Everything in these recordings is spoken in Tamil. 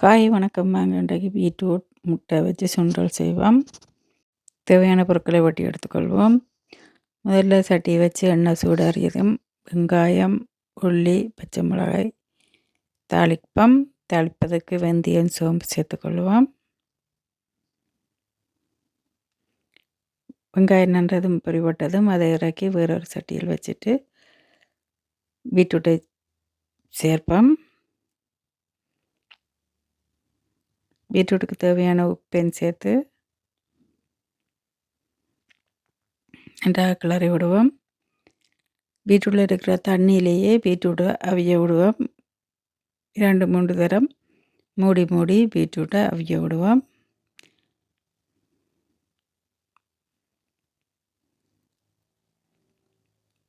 ஹாய் வணக்கம். நாங்கள் இன்றைக்கு பீட்ரூட் முட்டை வச்சு சுண்டல் செய்வோம். தேவையான பொருட்களை வெட்டி எடுத்துக்கொள்வோம். முதல்ல சட்டியை வச்சு எண்ணெய் சூடாறியதும் வெங்காயம், உள்ளி, பச்சை மிளகாய் தாளிப்பம். தாளிப்பதற்கு வெந்தயம், சோம்பு சேர்த்துக்கொள்வோம். வெங்காயம் நன்றதும் பொரிவட்டதும் அதை இறக்கி வேறொரு சட்டியில் வச்சுட்டு பீட்ரூட்டை சேர்ப்போம். பீட்ரூட்டுக்கு தேவையான உப்பையும் சேர்த்து நன்றாக கிளறி விடுவோம். பீட்ரூட்டில் இருக்கிற தண்ணியிலேயே பீட்ரூட்டை அவிய விடுவோம். 2-3 தரம் மூடி பீட்ரூட்டை அவிய விடுவோம்.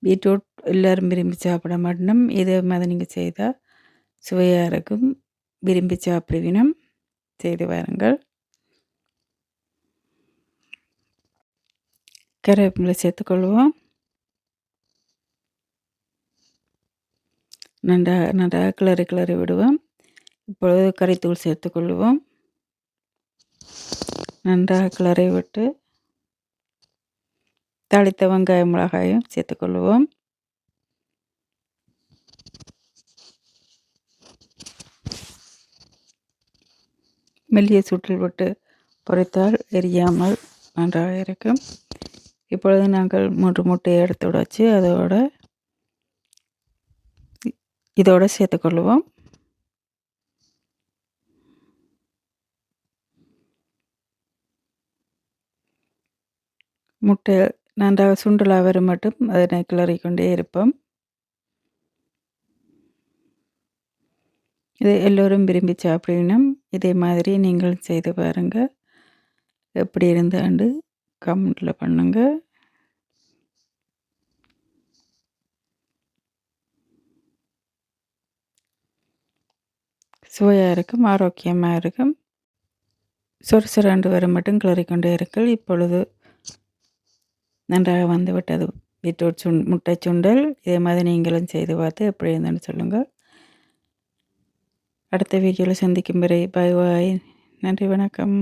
பீட்ரூட் எல்லோரும் விரும்பி சாப்பிட மாட்டோம். இதே மாதிரி நீங்கள் செய்தால் சுவையாக இருக்கும். விரும்பி சாப்பிடுவினும் செய்து வாருங்கள். கருவேப்பிலை சேர்த்துக்கொள்வோம். நன்றாக கிளறி விடுவோம். இப்பொழுது கறித்தூள் சேர்த்துக்கொள்வோம். நன்றாக கிளறி விட்டு தாளித்த வெங்காயம், மிளகாயும் சேர்த்துக்கொள்வோம். மெல்லிய சூட்டில் விட்டு பொரித்தால் எரியாமல் நன்றாக இருக்கும். இப்பொழுது நாங்கள் 3 முட்டையை எடுத்து உடைச்சு இதோடு சேர்த்துக்கொள்வோம். முட்டை நன்றாக சுண்டலாக வரும் மட்டும் அதனை கிளறிக்கொண்டே இருப்போம். இதை எல்லோரும் விரும்பி சாப்பிடணும். இதே மாதிரி நீங்களும் செய்து பாருங்கள். எப்படி இருந்தாண்டு கமெண்டில் பண்ணுங்க. சுவையாக இருக்கும், ஆரோக்கியமாக இருக்கும். சொரசொரண்டு வர மட்டும் கிளறிக்கொண்டே இருக்கல். இப்பொழுது நன்றாக வந்து விட்டது பீட்ரூட் முட்டை சுண்டல். இதே மாதிரி நீங்களும் செய்து பார்த்து எப்படி இருந்தேன்னு சொல்லுங்கள். அடுத்த வீடியோவில் சந்திக்கும் வரை பாய். நன்றி, வணக்கம்.